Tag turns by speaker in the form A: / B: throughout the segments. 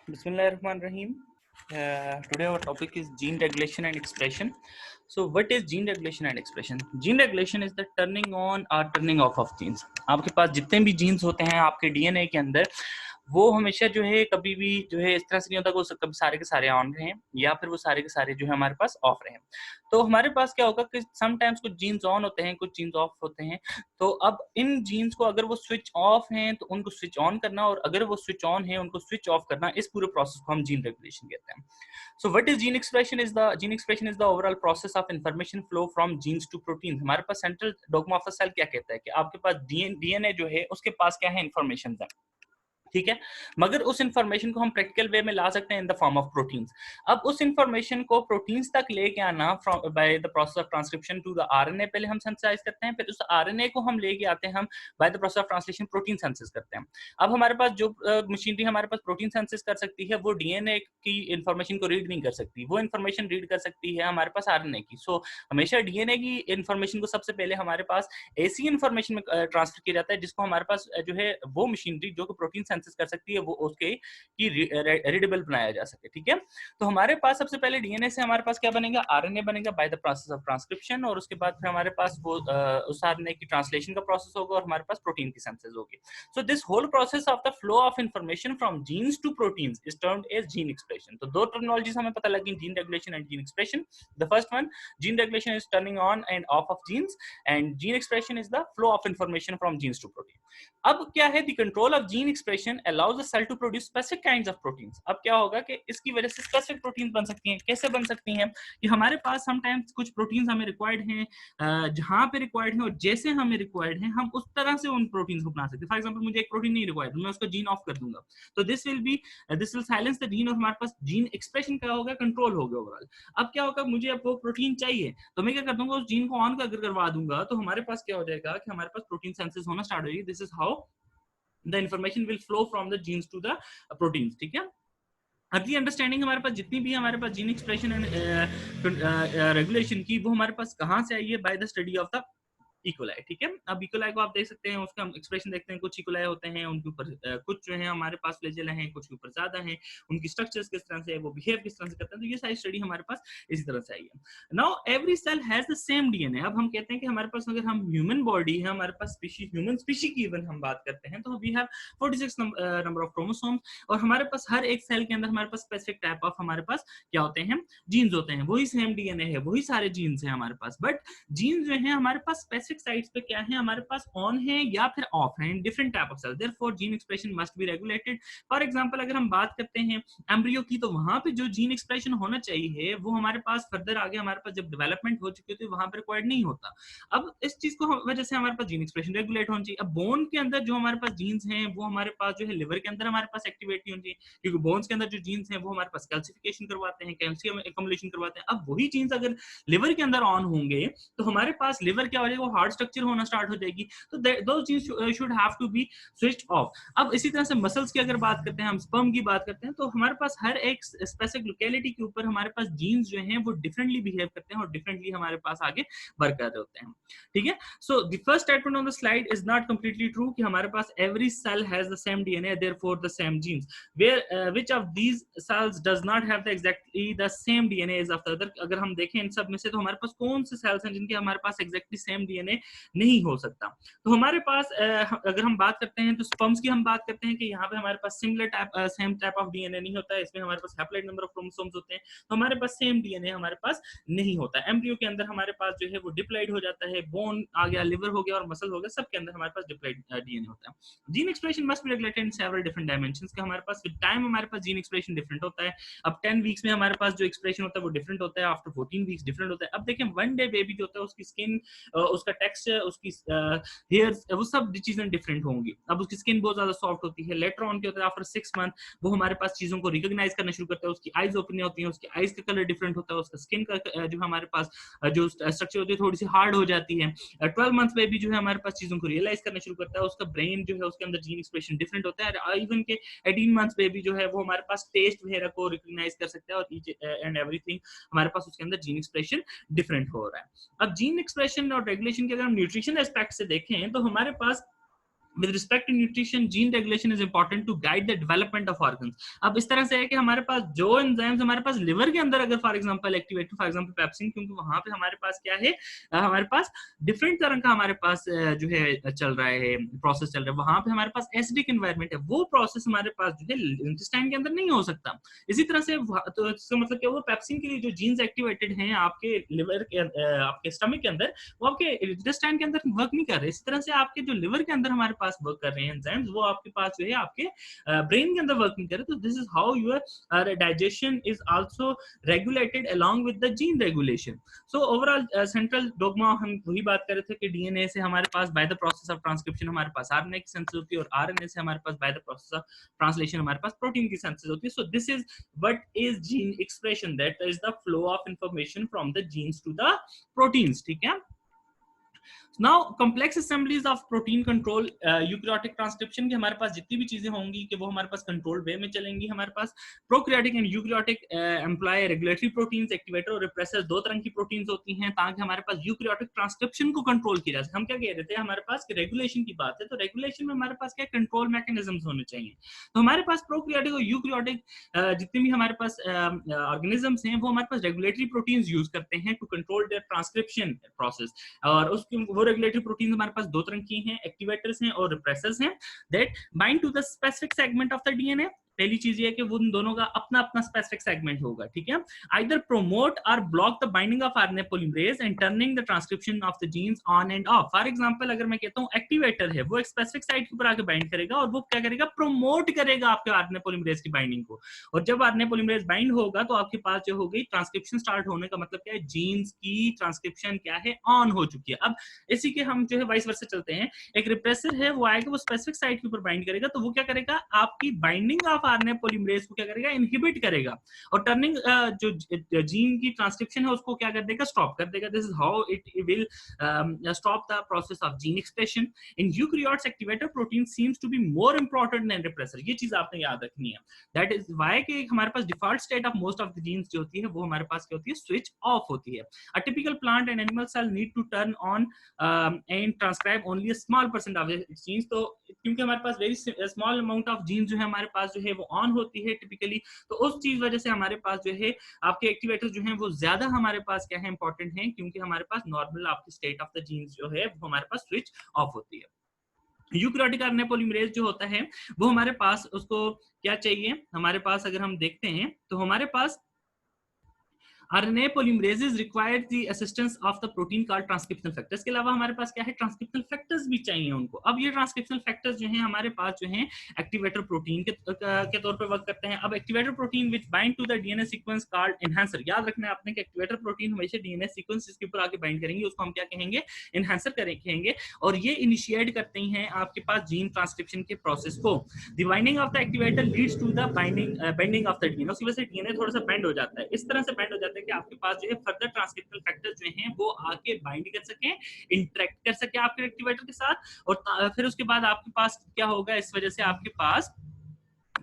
A: Bismillahirrahmanirrahim. Today our topic is gene regulation and expression. So what is gene regulation and expression? Gene regulation is the turning on or turning off of genes. आपके पास जितने भी jeans होते हैं आपके DNA के अंदर, वो हमेशा जो है कभी भी जो है इस तरह से नहीं होता कि वो कभी सारे के सारे ऑन रहें या फिर वो सारे के सारे जो है हमारे पास ऑफ रहें। तो हमारे पास क्या होगा कि समटाइम्स कुछ जीन्स ऑन होते हैं, कुछ जीन्स ऑफ होते हैं। तो अब इन जीन्स को अगर वो स्विच ऑफ हैं तो उनको स्विच ऑन करना, और अगर वो स्विच ऑन है उनको स्विच ऑफ करना, इस पूरे प्रोसेस को हम जीन रेगुलेशन कहते हैं। So what is gene expression? Is the overall process of information flow from genes to proteins. हमारे पास central dogma of the cell क्या कहता है कि आपके पास डीएनए जो है उसके पास क्या है, इंफॉर्मेशन है, ठीक है। मगर उस इंफॉर्मेशन को हम प्रैक्टिकल वे में ला सकते हैं in the form of proteins. अब उस इंफॉर्मेशन को प्रोटीन्स तक लेके आना from by the process of transcription to the RNA, पहले हम सिंथेसाइज करते हैं, फिर उस आरएनए को हम लेके आते हैं हम bye the process of translation protein synthesis करते हैं। अब हमारे पास जो मशीनरी हमारे पास प्रोटीन सिंथेसिस कर सकती है वो डीएनए की इंफॉर्मेशन को रीड नहीं कर सकती, वो इंफॉर्मेशन रीड कर सकती है हमारे पास आरएनए की। सो हमेशा डीएनए की इंफॉर्मेशन को सबसे पहले हमारे पास ऐसी इंफॉर्मेशन में ट्रांसफर किया जाता है जिसको हमारे पास जो है वो मशीनरी जो प्रोटीन सिंथेसिस कर सकती है वो उसके की रीडेबल बनाया जा सके, ठीक है। तो हमारे पास सबसे पहले डीएनए से हमारे पास क्या बनेगा, आरएनए बनेगा bye the process of transcription, और उसके बाद फिर हमारे पास वो उस आरएनए की ट्रांसलेशन का प्रोसेस होगा और हमारे पास प्रोटीन की सिंथेसिस होगी। So this whole process of the flow of information from genes to proteins is termed as gene expression. तो दो टर्मिनोलॉजीज हमें पता लगी, gene regulation and gene expression. The first one, gene regulation is turning on and off of genes, and gene expression is the flow of information from genes to protein. अब क्या है, the control of gene expression allows the cell to produce specific kinds of proteins. अब क्या होगा कि इसकी वजह से स्पेसिफिक प्रोटीन बन सकती हैं। कैसे बन सकती हैं कि हमारे पास समटाइम्स कुछ प्रोटीन्स हमें रिक्वायर्ड हैं, जहां पे रिक्वायर्ड है और जैसे हमें रिक्वायर्ड है हम उस तरह से उन प्रोटीन्स को बना सकते हैं। फॉर एग्जांपल मुझे एक प्रोटीन नहीं रिक्वायर्ड, मैं उसका जीन ऑफ कर दूंगा, तो this will silence the gene, और हमारे पास जीन एक्सप्रेशन क्या होगा, कंट्रोल होगा ओवरऑल। अब क्या होगा, मुझे अब वो प्रोटीन चाहिए तो मैं क्या कर दूंगा, उस जीन को ऑन अगर करवा दूंगा तो हमारे पास क्या हो जाएगा कि हमारे पास प्रोटीन सेंसेस होना स्टार्ट हो जाएगी। This is how the information will flow from the genes to the proteins, ठीक है। अर्ली अंडरस्टैंडिंग हमारे पास जितनी भी हमारे पास जीन एक्सप्रेशन एंड रेगुलेशन की, वो हमारे पास कहाँ से आई है, by the study of the E coli, ठीक है। अब इकोलाई को आप देख सकते हैं, उसका हम एक्सप्रेशन देखते हैं। कुछ इकोलाई होते हैं उनके ऊपर कुछ जो है हमारे पास फ्लैजेला हैं, कुछ के ऊपर ज्यादा हैं, उनकी स्ट्रक्चर्स किस तरह से है, वो बिहेव किस तरह से करते हैं, तो ये सारी स्टडी हमारे पास इसी तरह से आई है। Now every cell has the same DNA. अब हम कहते हैं कि हमारे पास अगर हम ह्यूमन बॉडी है, हमारे पास स्पीशीज, ह्यूमन स्पीशीज की इवन हम बात करते हैं, तो we have 46 number of chromosomes, और हमारे पास हर एक सेल के अंदर हमारे पास स्पेसिफिक टाइप ऑफ हमारे पास क्या होते हैं, जीन्स होते हैं। वही सेम डीएनए है, वही सारे जीन्स हैं हमारे पास, बट जीन्स जो है हमारे पास स्पेसिफिक साइट्स पे क्या है, हमारे पास ऑन है या फिर ऑफ है in different type of cells. Therefore gene expression must be regulated. For example अगर हम बात करते हैं एम्ब्रियो की, तो वहां पे जो जीन एक्सप्रेशन होना चाहिए वो हमारे पास फर्दर आगे हमारे पास जब डेवलपमेंट हो चुकी होती है वहां पर रिक्वायर्ड नहीं होता। अब इस चीज को वजह से हमारे पास जीन एक्सप्रेशन रेगुलेट होना चाहिए। अब बोन के अंदर जो हमारे पास जीन्स हैं वो हमारे पास जो है लिवर के अंदर हमारे पास एक्टिवेट नहीं होनी चाहिए, क्योंकि बोन्स के अंदर जो जीन्स हैं वो हमारे पास कैल्सिफिकेशन करवाते हैं, कैल्शियम एक्युमुलेशन करवाते हैं। अब वही जीन्स अगर लिवर के अंदर ऑन होंगे तो हमारे पास लिवर क्या हो जाएगा, वो हार्ड स्ट्रक्चर होना स्टार्ट हो जाएगी, तो दो चीज should have to be switched off. अब इसी तरह से मसल्स की अगर बात करते हैं, हम स्पर्म की बात करते हैं, तो हमारे पास हर एक स्पेसिफिक लोकेलिटी के ऊपर हमारे पास जीन्स जो हैं वो डिफरेंटली बिहेव करते हैं और डिफरेंटली हमारे पास आगे वर्क कर रहे होते हैं, ठीक है। So the first statement on the slide is not completely true कि हमारे पास every cell has the same DNA, therefore the same genes, where which of these cells does not have the exactly the same DNA as of the other. अगर हम देखें इन सब में से तो हमारे पास कौन से सेल्स हैं जिनके हमारे पास एग्जैक्टली सेम डीएनए नहीं हो सकता। तो हमारे पास अगर हम बात करते हैं तो स्पर्म्स की हम बात करते हैं कि यहाँ पे हमारे पास similar type same type of DNA नहीं होता है, इसमें हमारे पास हैप्लॉइड नंबर ऑफ क्रोमोसोम्स होते हैं, तो हमारे पास सेम डीएनए हमारे पास नहीं होता। एम्ब्रियो के अंदर हमारे पास जो है वो डिप्लॉइड हो जाता है, बोन आ गया, लिवर हो गया और मसल हो गया, सबके अंदर हमारे पास डिप्लॉइड डीएनए होता है। Gene expression must be regulated in several different dimensions के हमारे पास विद टाइम हमारे पास जीन एक्सप्रेशन डिफरेंट होता है। अब 10 वीक्स में हमारे पास जो एक्सप्रेशन होता है वो डिफरेंट होता है, आफ्टर 14 वीक्स डिफरेंट होता है। अब देखें वन डे बेबी जो होता है उसकी स्किन, उसका टेक्सचर, उसकी हेयर्स, वो सब चीजें डिफरेंट होंगी। अब उसकी स्किन बहुत ज्यादा सॉफ्ट होती है। लेटर ऑन क्या होता है, आफ्टर 6 मंथ वो हमारे पास चीजों को रिकॉग्नाइज करना शुरू करता है, उसकी आईज ओपन होती है, उसकी आईज का कलर डिफरेंट होता है, उसका स्किन का जो हमारे पास जो स्ट्रक्चर होती है थोड़ी सी हार्ड हो जाती है। 12 मंथ में भी जो है हमारे पास चीजों को रियलाइज करना शुरू करता है, उसका ब्रेन जो है उसके अंदर जीन एक्सप्रेशन डिफरेंट होता है। इवन के 18 मंथ में भी जो है वो हमारे पास टेस्ट वगैरह को रिकॉग्नाइज कर सकता है, और ईच एंड एवरीथिंग हमारे पास उसके अंदर जीन एक्सप्रेशन डिफरेंट हो रहा है। अब जीन एक्सप्रेशन और रेगुलेशन के अगर हम न्यूट्रिशन एस्पेक्ट से देखें तो हमारे पास with respect to nutrition, gene regulation is important to guide the development of organs. अब इस तरह से है कि हमारे पास जो एंजाइम्स हमारे पास लिवर के अंदर अगर for example activate, for example pepsin, क्योंकि वहां पे हमारे पास क्या है, हमारे पास डिफरेंट तरह का हमारे पास जो है चल रहा है, प्रोसेस चल रहा है, वहां पे हमारे पास एसिडिक एनवायरनमेंट है, वो प्रोसेस हमारे पास जो है इंटेस्टाइन के अंदर नहीं हो सकता। इसी तरह से तो इसका मतलब क्या, वो पेप्सिन के लिए जो जीन्स एक्टिवेटेड हैं आपके लिवर के आपके स्टमक के अंदर, वो आपके इंटेस्टाइन के अंदर वर्क नहीं कर रहे। इस तरह से आपके जो लिवर के अंदर हमारे पास वर्क कर रहे हैं एंजाइम्स, वो आपके पास जो है आपके ब्रेन के अंदर वर्क नहीं कर रहे। तो this is how your digestion is also regulated along with the gene regulation. So overall central dogma हम वही बात कर रहे थे कि डीएनए से हमारे पास by the process of transcription हमारे पास आरएनए की सिंथेसिस होती है, और आरएनए से हमारे पास by the process of translation हमारे पास प्रोटीन की सिंथेसिस होती है। So this is what is gene expression, that is the flow of information from the genes to the proteins. ठीक है। Now complex assemblies of protein control eukaryotic transcription की हमारे पास जितनी भी चीजें होंगी कि वो हमारे पास कंट्रोल वे में चलेंगी। हमारे पास prokaryotic and eukaryotic employ regulatory proteins, activator और रिप्रेसर, दो तरह की प्रोटीन्स होती हैं ताकि हमारे पास यूकैरियोटिक ट्रांसक्रिप्शन को कंट्रोल किया जाए। हम क्या कह रहे थे, हमारे पास रेगुलेशन की बात है, तो रेगुलेशन में हमारे पास क्या कंट्रोल मैकेनिज्म्स होने चाहिए। तो हमारे पास प्रोकैरियोटिक और यूकैरियोटिक जितने भी हमारे पास ऑर्गेनिजम्स हैं, वो हमारे पास रेगुलेटरी प्रोटीन्स यूज करते हैं to control their transcription process. और उसकी वो रेगुलेटरी प्रोटीन हमारे पास दो तरह की हैं, एक्टिवेटर्स हैं और रिप्रेसर्स हैं, that bind to the specific segment of the DNA. पहली चीज ये है कि वो उन दोनों का अपना अपना स्पेसिफिक सेगमेंट होगा। ठीक है। आइदर प्रोमोट और block the binding of RNA polymerase and turning the transcription of the genes on and off. For example अगर मैं कहता हूं एक्टिवेटर है, वो एक स्पेसिफिक साइट के ऊपर आके बाइंड करेगा और वो क्या करेगा, प्रोमोट करेगा आपके आरएनए पॉलीमरेज की बाइंडिंग को। और जब आरएनए पॉलीमरेज बाइंड होगा तो आपके पास जो हो गई ट्रांसक्रिप्शन स्टार्ट होने का मतलब क्या है, जीन्स की ट्रांसक्रिप्शन क्या है, ऑन हो चुकी है। अब इसी के हम जो है वाइस वर्सा चलते हैं। एक रिप्रेसर है, वो आएगा, वो स्पेसिफिक साइट के ऊपर बाइंड करेगा, तो वो क्या करेगा, आपकी बाइंडिंग ऑफ आरएनए पॉलीमरेज को क्या करेगा, इनहिबिट करेगा, और टर्निंग जो जीन की ट्रांसक्रिप्शन है उसको क्या कर देगा, स्टॉप कर देगा। This is how it will stop the process of gene expression. In eukaryotes activator protein seems to be more important than repressor. ये चीज आपने याद रखनी है। दैट इज व्हाई कि हमारे पास default state of most of the genes जो होती है वो हमारे पास क्या होती है, स्विच ऑफ होती है। A typical plant and animal cell need to turn on and transcribe only a small percent of genes. तो क्योंकि हमारे पास very small amount of genes जो है हमारे पास जो है वो ऑन होती है टिपिकली, तो उस चीज वजह से हमारे पास जो है आपके एक्टिवेटर्स जो हैं वो ज्यादा हमारे पास क्या है, इंपॉर्टेंट हैं, क्योंकि हमारे पास नॉर्मल आपकी स्टेट ऑफ द जीन्स जो है वो हमारे पास स्विच ऑफ होती है। यूकैरियोटिक आरएनए पॉलीमरेज जो होता है वो हमारे पास उसको क्या चाहिए, हमारे पास अगर हम देखते हैं तो हमारे पास RNA polymerases require the assistance of the protein called transcriptional factors। के अलावा हमारे पास क्या है, ट्रांसक्रिप्शनल फैक्टर्स भी चाहिए उनको। अब ये ट्रांसक्रिप्शनल फैक्टर्स जो हैं हमारे पास जो हैं एक्टिवेटर प्रोटीन के तौर पे वर्क करते हैं। अब activator protein which bind to the DNA sequence called enhancer. याद रखना है आपने कि एक्टिवेटर प्रोटीन हमेशा डीएनए सीक्वेंस इसके ऊपर आके बाइंड करेंगे, उसको हम क्या कहेंगे, एनहांसर कहेंगे, और ये इनिशिएट करते हैं आपके पास जीन ट्रांसक्रिप्शन के प्रोसेस को। The binding of the activator leads to the binding of the DNA. उसकी वजह से डीएनए थोड़ा सा बेंड हो जाता है, इस तरह से बेंड हो जाता है कि आपके पास जो है फर्दर ट्रांसक्रिप्शनल फैक्टर्स जो हैं वो आके बाइंड कर सकें, इंटरेक्ट कर सके आपके एक्टिवेटर के साथ, और फिर उसके बाद आपके पास क्या होगा, इस वजह से आपके पास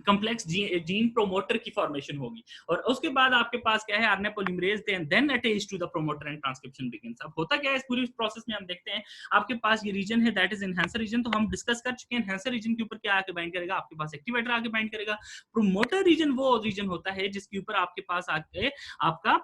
A: कॉम्प्लेक्स जीन प्रोमोटर की फॉर्मेशन होगी, और उसके बाद आपके पास क्या है, RNA polymerase then attach to the promoter and transcription begins. अब होता क्या है इस पूरी प्रोसेस में, हम देखते हैं आपके पास ये रीजन है दैट इज एनहांसर रीजन, तो हम डिस्कस कर चुके हैं। एनहांसर रीजन के ऊपर क्या आके बाइंड करेगा, आपके पास एक्टिवेटर आके बाइंड करेगा। प्रोमोटर रीजन वो रीजन होता है जिसके ऊपर आपके पास आके आपका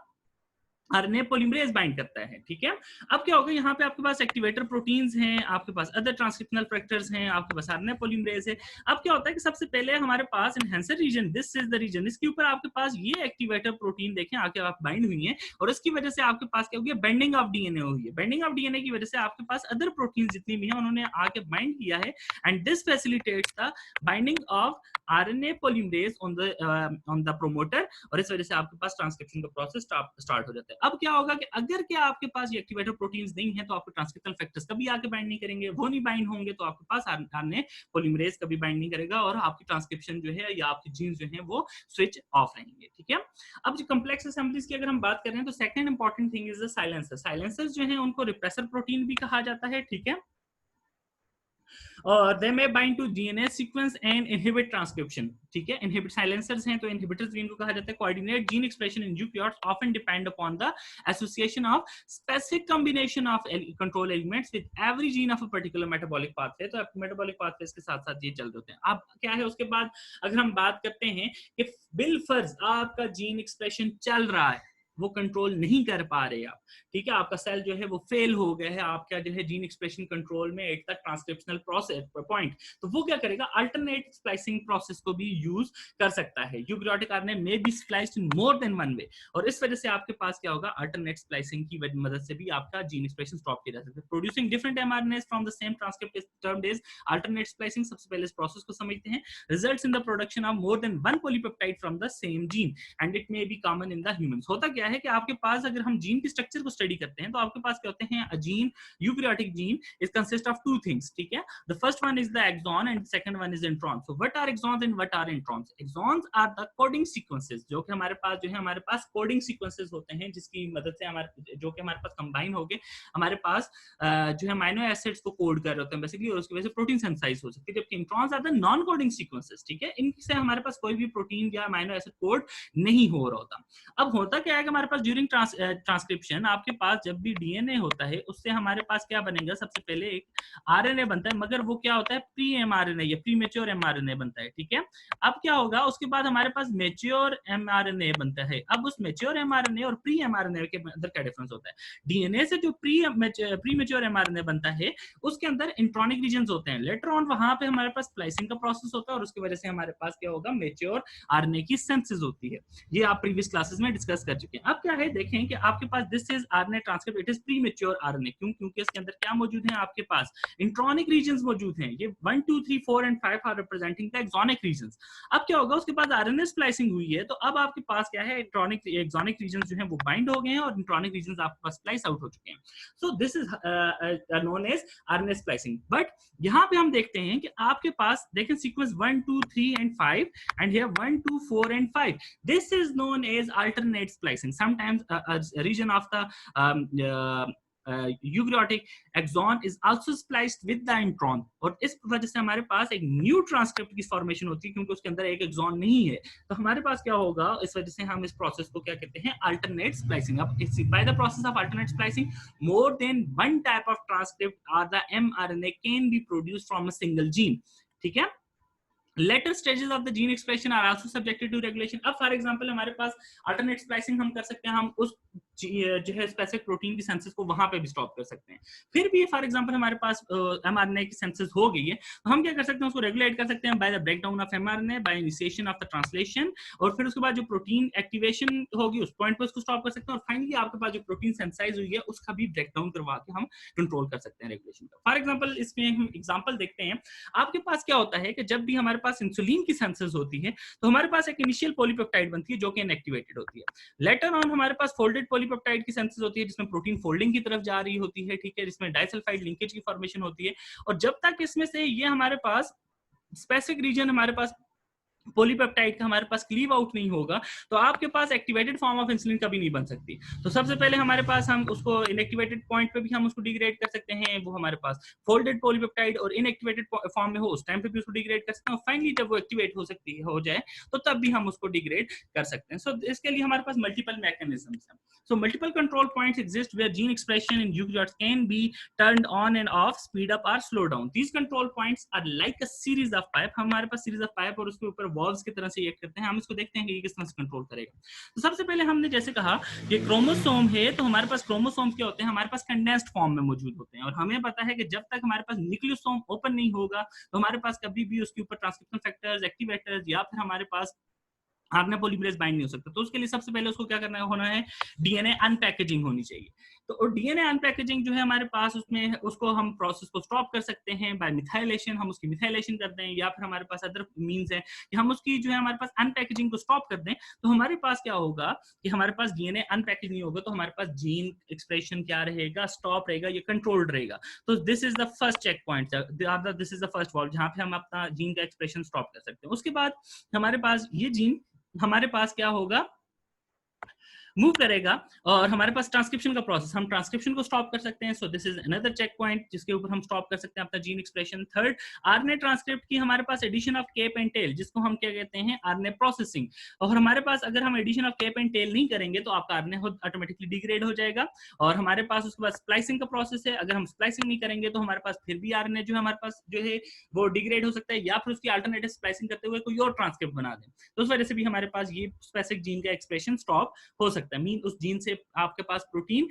A: आरएनए पॉलीमरेज बाइंड करता है। ठीक है। अब क्या होगा, यहाँ पे आपके पास एक्टिवेटर प्रोटीन्स हैं, आपके पास अदर ट्रांसक्रिप्शनल फैक्टर्स हैं, आपके पास आरएनए पॉलीमरेज है। अब क्या होता है कि सबसे पहले हमारे पास enhancer region, this is the region, इसके ऊपर आपके पास ये एक्टिवेटर प्रोटीन देखें आके आप बाइंड हुई है, और इसकी वजह से आपके पास क्या हो गया, बेंडिंग ऑफ डीएनए हुई है। बेंडिंग ऑफ डीएनए की वजह से आपके पास अदर प्रोटीन जितनी भी हैं उन्होंने आके बाइंड किया है, and this facilitates the binding of RNA polymerase on the promoter, और इस वजह से आपके पास ट्रांसक्रिप्शन का प्रोसेस स्टार्ट हो जाता है। अब क्या होगा कि अगर क्या आपके पास ये एक्टिवेटर प्रोटीन्स नहीं है तो आपके ट्रांसक्रिप्शनल फैक्टर्स कभी आके बाइंड नहीं करेंगे, वो नहीं बाइंड होंगे तो आपके पास आरएनए पॉलीमरेज कभी बाइंड नहीं करेगा, और आपकी ट्रांसक्रिप्शन जो है या आपकी जीन्स जो है वो स्विच ऑफ रहेंगे। ठीक है। अब जो कॉम्प्लेक्स असेंबलीज की अगर हम बात करें तो second important thing is the silencer. Silencers जो है उनको रिप्रेसर प्रोटीन भी कहा जाता है। ठीक है। और they may bind to DNA sequence and inhibit transcription, ठीक है। इनहिबिट साइलेंसर्स हैं तो इनहिबिटर्स भी इनको कहा जाता है। Coordinate gene expression in eukaryotes often depend upon the association of specific combination of control elements with every gene of a particular metabolic pathway. तो मेटाबॉलिक पाथवेज के साथ साथ ये चल रहे होते हैं। अब क्या है उसके बाद अगर हम बात करते हैं कि बिलफर्ज आपका जीन एक्सप्रेशन चल रहा है, वो कंट्रोल नहीं कर पा रहे आप, ठीक है, आपका सेल जो है वो फेल हो गया है, आपका जो है जीन एक्सप्रेशन कंट्रोल में at the transcriptional process point, तो वो क्या करेगा, अल्टरनेट स्प्लाइसिंग प्रोसेस को भी यूज कर सकता है। Eukaryotic RNA may be spliced in more than one way, और इस वजह से आपके पास क्या होगा, अल्टरनेट स्प्लाइसिंग की मदद से भी आपका जीन एक्सप्रेशन स्टॉप किया जा सकता है। Producing different mRNAs from the same transcript is termed as alternate splicing. सबसे पहले इस प्रोसेस को समझते हैं। Results in the production of more than one polypeptide from the same gene and it may be common in the humans. होता क्या है कि आपके पास अगर हम जीन की स्ट्रक्चर को स्टडी करते हैं तो आपके पास क्या होते हैं, a gene, eukaryotic gene is consist of two things, ठीक है। The first one is the exon and second one is intron. So what are exons and what are introns? Exons are the coding sequences, जो कि हमारे पास जो है, हमारे पास coding sequences होते हैं जिसकी मदद से हमारे जो कि हमारे पास कंबाइन हो गए हमारे पास जो है अमीनो एसिड्स को कोड कर रहे होते हैं बेसिकली, और उसकी वजह से प्रोटीन सिंथेसाइज हो सकती है। जबकि introns are the non coding sequences, ठीक है, इनसे हमारे पास कोई भी प्रोटीन या अमीनो एसिड कोड नहीं हो रहा होता। अब होता क्या है कि हमारे पास ड्यूरिंग ट्रांसक्रिप्शन आपके पास जब भी डीएनए होता है उससे हमारे पास क्या बनेगा, सबसे पहले एक आरएनए बनता है, मगर वो क्या होता है, प्री एमआरएनए या प्री मेच्योर एमआरएनए बनता है, ठीक है। अब क्या होगा, उसके बाद हमारे पास मेच्योर एमआरएनए बनता है। अब उस मेच्योर एमआरएनए और प्री एमआरएनए के अंदर क्या डिफरेंस होता है? डीएनए से जो प्री मेच्योर एमआरएनए बनता है उसके अंदर इंट्रॉनिक रीजन्स होते हैं। लेटर ऑन वहां पे हमारे पास स्प्लाइसिंग का प्रोसेस होता है और उसकी वजह से हमारे पास क्या होगा, मेच्योर आरएनए की सिंथेसिस होती है। ये आप प्रीवियस क्लासेस में डिस्कस कर चुके हैं। अब क्या है, देखें कि आपके पास this is RNA transcript, it is premature RNA. क्यों? क्योंकि इसके अंदर क्या मौजूद है, आपके पास इंट्रॉनिक रीजन्स मौजूद हैं। ये 1 2 3 4 and 5 are representing the exonic regions. अब क्या होगा, उसके बाद आरएनए स्प्लाइसिंग हुई है तो अब आपके पास क्या है, इंट्रॉनिक एक्सोनिक रीजन्स जो हैं वो बाइंड हो गए हैं और इंट्रॉनिक रीजन्स आपके पास स्प्लाइस आउट हो चुके हैं। So this is known as RNA splicing. But यहाँ पे हम देखते हैं कि आपके पास देखें sequence 1 2 3 and 5 and here 1 2 4 and 5. This is known as alternate splicing. Sometimes a region of the eukaryotic axon is also spliced with the intron, और इस वजह से हमारे पास एक न्यू ट्रांसक्रिप्ट की फॉर्मेशन होती है क्योंकि उसके अंदर एक एक्सॉन नहीं है। तो हमारे पास क्या होगा, इस वजह से हम इस प्रोसेस को क्या कहते हैं, अल्टरनेट स्प्लाइसिंग। अब by the process of alternate splicing more than one type of transcript are the mRNA can be produced from a single gene, ठीक है। Later stages of the gene expression are also subjected to regulation. अब for example हमारे पास alternate splicing हम कर सकते हैं, हम उस जो है स्पेसिफिक प्रोटीन की सेंसेस को वहां पे भी स्टॉप कर सकते हैं। फिर भी फॉर एग्जांपल हमारे पास एमआरएनए की सेंसेस हो गई है तो हम क्या कर सकते हैं, उसको रेगुलेट कर सकते हैं by the breakdown of mRNA, by initiation of the translation, और फिर उसके बाद जो प्रोटीन एक्टिवेशन होगी उस पॉइंट पर उसको स्टॉप कर सकते हैं, और फाइनली आपके पास जो प्रोटीन सेंसाइज हुई है उसका भी ब्रेकडाउन करवा के हम कंट्रोल कर सकते हैं रेगुलेशन का। फॉर एग्जांपल इसमें हम एग्जांपल देखते हैं, आपके पास क्या होता है कि जब भी हमारे पास इंसुलिन की सेंसेस होती है तो हमारे पास एक इनिशियल पॉलीपेप्टाइड बनती है जो कि इनएक्टिवेटेड होती है। लेटर ऑन हमारे पास फोल्डेड पॉलीपेप्टाइड की सेंसेस होती है जिसमें प्रोटीन फोल्डिंग की तरफ जा रही होती है, ठीक है, जिसमें डाइसल्फाइड लिंकेज की फॉर्मेशन होती है, और जब तक इसमें से ये हमारे पास स्पेसिफिक रीजन हमारे पास पॉलीपेप्टाइड का हमारे पास क्लीव आउट नहीं होगा तो आपके पास एक्टिवेटेड फॉर्म ऑफ इंसुलिन कभी नहीं बन सकती। तो सबसे पहले हमारे पास हम उसको इनएक्टिवेटेड पॉइंट पे भी हम उसको डिग्रेड कर सकते हैं, वो हमारे पास फोल्डेड पॉलीपेप्टाइड और इनएक्टिवेटेड फॉर्म में हो उस टाइम पे भी उसको डिग्रेड कर सकते हैं, और फाइनली जब वो एक्टिवेट हो सकती है हो जाए तो तब भी हम उसको डिग्रेड कर सकते हैं। सो इसके लिए हमारे पास मल्टीपल मैकेनिज्म्स हैं। So multiple control points exist where gene expression in eukaryotes can be turned on and off, speed up or slow down. These control points are like a series of pipe. हमारे पास series of pipe और उसके ऊपर valves की तरह से act करते हैं। हम इसको देखते हैं कि ये किस तरह से कंट्रोल करेगा। तो सबसे पहले हमने जैसे कहा कि क्रोमोसोम है, तो हमारे पास क्रोमोसोम क्या होते हैं, हमारे पास कंडेंस्ड फॉर्म में मौजूद होते हैं, और हमें पता है कि जब तक हमारे पास न्यूक्लियोसोम ओपन नहीं होगा तो हमारे पास कभी भी उसके ऊपर ट्रांसक्रिप्शन फैक्टर्स, एक्टिवेटर्स या फिर हमारे पास आरएनए पॉलीमरेज बाइंड नहीं हो सकता। तो उसके लिए सबसे पहले उसको क्या करना होना है, डीएनए अनपैकेजिंग होनी चाहिए। तो डीएनए अनपैकेजिंग जो है हमारे पास उसमें उसको हम प्रोसेस को स्टॉप कर सकते हैं बाय मिथाइलेशन, हम उसकी मिथाइलेशन कर दें, या फिर हमारे पास अदर मींस है कि हम उसकी जो है हमारे पास अनपैकेजिंग को स्टॉप कर दें। तो हमारे पास क्या होगा कि हमारे पास डीएनए अनपैकेज नहीं होगा तो हमारे पास जीन एक्सप्रेशन क्या रहेगा, स्टॉप रहेगा, ये कंट्रोल्ड रहेगा। तो this is the first check point, this is the first valve जहां पे हम अपना जीन का एक्सप्रेशन स्टॉप कर सकते हैं। उसके बाद हमारे पास ये जीन हमारे पास क्या होगा, मूव करेगा और हमारे पास ट्रांसक्रिप्शन का प्रोसेस, हम ट्रांसक्रिप्शन को स्टॉप कर सकते हैं। So this is another check point जिसके ऊपर हम स्टॉप कर सकते हैं अपना gene expression. Third, RNA transcript की हमारे पास addition of cap and tail, जिसको हम क्या कहते हैं, आरएनए प्रोसेसिंग। और हमारे पास अगर हम addition of cap and tail नहीं करेंगे तो आपका आरएनए ऑटोमेटिकली डिग्रेड हो जाएगा। और हमारे पास उसके बाद स्प्लाइसिंग का प्रोसेस है, अगर हम स्प्लाइसिंग नहीं करेंगे तो हमारे पास फिर भी आरएनए जो है हमारे पास जो है वो डिग्रेड हो सकता है, या फिर उसकी अल्टरनेटिव स्प्लाइसिंग करते हुए कोई और ट्रांसक्रिप्ट बना दें, तो उस वजह से भी हमारे पास ये स्पेसिफिक जीन का एक्सप्रेशन स्टॉप हो सकता है। मीन उस जीन से आपके पास प्रोटीन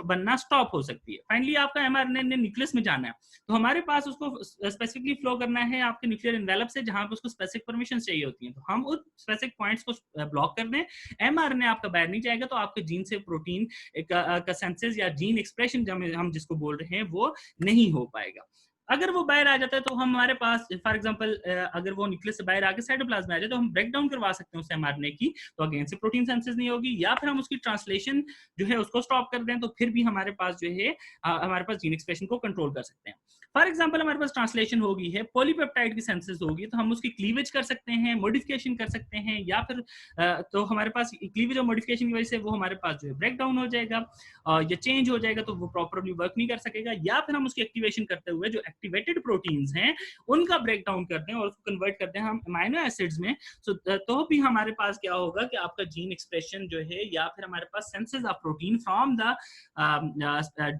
A: बनना स्टॉप हो सकती है। फाइनली आपका एमआरएनए ने न्यूक्लियस में जाना है, तो हमारे पास उसको स्पेसिफिकली फ्लो करना है आपके न्यूक्लियर एनवेलप से, जहां पे उसको स्पेसिफिक परमिशन चाहिए होती है। तो हम उस स्पेसिफिक पॉइंट्स को ब्लॉक कर दें, एमआरएनए आपका बाहर नहीं जाएगा, तो आपके जीन से प्रोटीन का सेंसेस या जीन एक्सप्रेशन हम जिसको बोल रहे हैं वो नहीं हो पाएगा। अगर वो बाहर आ जाता है तो हमारे पास फॉर एग्जांपल अगर वो न्यूक्लियस से बाहर आके साइटोप्लाज्म में आ जाए तो हम ब्रेक डाउन करवा सकते हैं उस एमआरएनए की, तो अगेन से प्रोटीन सेंसेस नहीं होगी, या फिर हम उसकी ट्रांसलेशन जो है उसको स्टॉप कर दें, तो फिर भी हमारे पास जो है हमारे पास जीन एक्सप्रेशन को कंट्रोल कर सकते हैं। फॉर एग्जाम्पल हमारे पास ट्रांसलेशन होगी है, पॉलीपेप्टाइड की सेंसेस होगी, तो हम उसकी क्लीवेज कर सकते हैं, मॉडिफिकेशन कर सकते हैं, या फिर तो हमारे पास क्लीवेज और मॉडिफिकेशन की वजह से वो हमारे पास जो है ब्रेक डाउन हो जाएगा या चेंज हो जाएगा, तो वो प्रॉपरली वर्क नहीं कर सकेगा। या फिर हम उसकी एक्टिवेशन करते हुए जो एक्टिवेटेड प्रोटीन्स हैं उनका ब्रेक डाउन कर दें और उसको कन्वर्ट कर दें हम अमाइनो एसिड्स में, तो भी हमारे पास क्या होगा कि आपका जीन एक्सप्रेशन जो है, या फिर हमारे पास synthesis of protein from the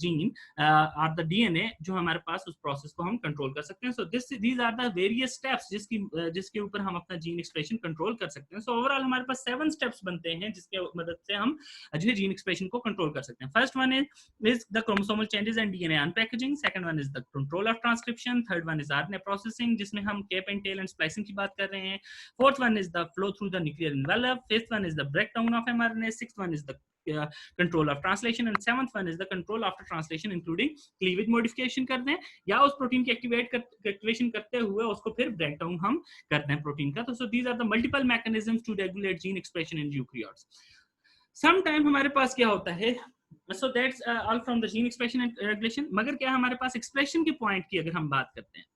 A: gene और द डीएनए, जो हमारे पास उस प्रोसेस को हम कंट्रोल कर सकते हैं। So these are the various steps जिसके ऊपर हम अपना जीन एक्सप्रेशन कंट्रोल कर सकते हैं। सो ओवरऑल हमारे पास 7 स्टेप्स बनते हैं जिसके मदद से हम जो है जीन एक्सप्रेशन को कंट्रोल कर सकते हैं। First one is the chromosomal changes and DNA unpackaging. Second one is the control of transcription. Third one is RNA processing, जिसमें हम cap and tail and splicing की बात कर रहे हैं. Fourth one is the flow through the nuclear envelope. Fifth one is the breakdown of mRNA. Sixth one is the control of translation, and seventh one is the control after translation including cleavage modification कर दें, या उस protein की activation करते हुए उसको फिर break down हम करते हैं प्रोटीन का। तो so these are the multiple mechanisms to regulate gene expression in eukaryotes. Sometime हमारे पास क्या होता है, so that's all from the gene expression and regulation, मगर क्या हमारे पास एक्सप्रेशन के पॉइंट की अगर हम बात करते हैं,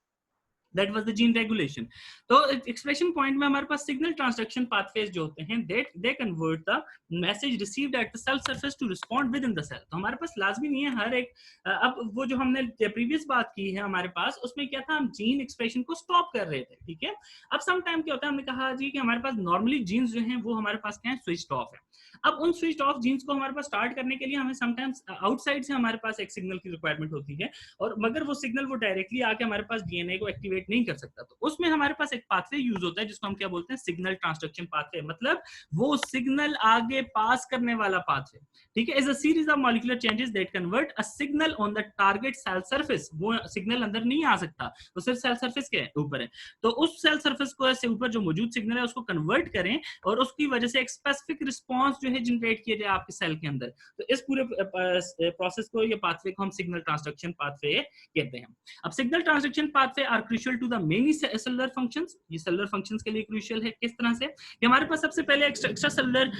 A: that was the gene regulation, तो एक्सप्रेशन पॉइंट में हमारे पास सिग्नल ट्रांसडक्शन पाथवेज जो होते हैं, they convert the message received at the cell surface to respond within the cell। तो हमारे पास लाजमी नहीं है हर एक अब वो जो हमने प्रीवियस बात की है हमारे पास, उसमें क्या था, हम जीन एक्सप्रेशन को स्टॉप कर रहे थे, ठीक है। अब सम टाइम क्या होता है, हमने कहा जी कि हमारे पास नॉर्मली जीन्स जो हैं वो हमारे पास क्या है, स्विच्ड ऑफ है। अब उन स्विच ऑफ जीन्स को हमारे पास स्टार्ट करने के लिए हमें समटाइम्स आउटसाइड से हमारे पास एक सिग्नल की रिक्वायरमेंट होती है, और मगर वो सिग्नल वो डायरेक्टली आके हमारे पास डीएनए को एक्टिवेट नहीं कर सकता, तो उसमें हमारे पास एक पाथवे यूज होता है जिसको हम क्या बोलते हैं, सिग्नल ट्रांसडक्शन पाथवे, मतलब वो सिग्नल आगे पास करने वाला पाथवे, ठीक है। Is a series of molecular changes that convert a signal on the target cell surface. वो सिग्नल अंदर नहीं आ सकता, वो सिर्फ सेल सरफेस के ऊपर है, तो उस सेल सरफेस को से ऊपर जो मौजूद सिग्नल है उसको कन्वर्ट करें और उसकी वजह से एक स्पेसिफिक रिस्पांस जो है जनरेट किया जाए आपके सेल के अंदर। तो इस पूरे प्रोसेस को, ये पाथवे को हम सिग्नल ट्रांसडक्शन पाथवे कहते हैं। अब signal transduction pathway are crucial to the many cellular functions. ये सेलुलर फंक्शंस के लिए क्रूशियल है। किस तरह से कि हमारे पास सबसे पहले एक्स्ट्रा सेलुलर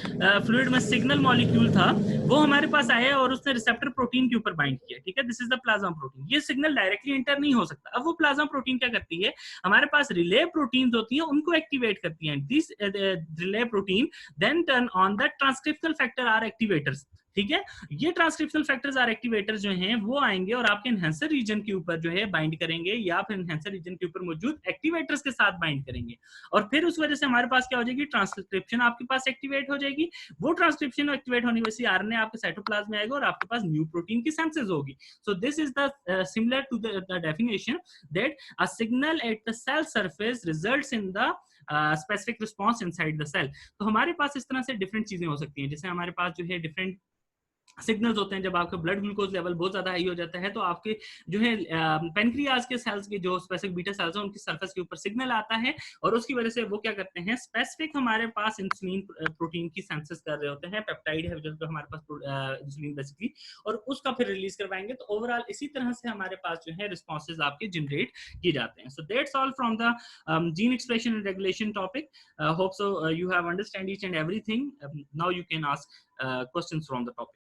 A: फ्लूइड में सिग्नल मॉलिक्यूल था, वो हमारे पास आया और उसने रिसेप्टर प्रोटीन के ऊपर बाइंड किया, ठीक है। This is the plasma protein. ये सिग्नल डायरेक्टली एंटर नहीं हो सकता। अब वो प्लाज्मा प्रोटीन क्या करती है, हमारे पास रिले प्रोटीन्स होती हैं, उनको एक्टिवेट करती हैं। This relay protein then turn on the transcriptional factor are activators, ठीक है। ये ट्रांसक्रिप्शनल फैक्टर्स आर एक्टिवेटर्स जो हैं वो आएंगे और आपके एनहांसर रीजन के ऊपर जो है बाइंड करेंगे, या फिर एनहांसर रीजन के ऊपर मौजूद एक्टिवेटर्स के साथ बाइंड करेंगे, और फिर उस वजह से हमारे पास क्या हो जाएगी, ट्रांसक्रिप्शन आपके पास एक्टिवेट हो जाएगी। वो ट्रांसक्रिप्शन एक्टिवेट होने की वजह से आरएनए आपके साइटोप्लाज्म में आएगा और आपके पास न्यू प्रोटीन की सिंथेसिस होगी। So this is the similar to the definition that a signal at the cell surface results in the specific response inside the cell. तो हमारे पास इस तरह से डिफरेंट चीजें हो सकती हैं, जैसे हमारे पास जो है डिफरेंट सिग्नल्स होते हैं। जब आपका ब्लड ग्लूकोज लेवल बहुत ज्यादा हाई हो जाता है तो आपके जो है पेनक्रियाज के सेल्स के जो स्पेसिफिक बीटा सेल्स हैं उनकी सरफेस के ऊपर सिग्नल आता है, और उसकी वजह से वो क्या करते हैं, स्पेसिफिक हमारे पास इंसुलिन प्रोटीन की सिंथेसिस कर रहे होते हैं, पेप्टाइड है जो हमारे पास इंसुलिन बेसिकली, और उसका फिर रिलीज करवाएंगे। तो ओवरऑल इसी तरह से हमारे पास जो है रिस्पॉन्सेज आपके जनरेट किए जाते हैं। So that's all from the gene expression and regulation topic. Hope so you have understand each and everything. Now you can ask questions from the topic.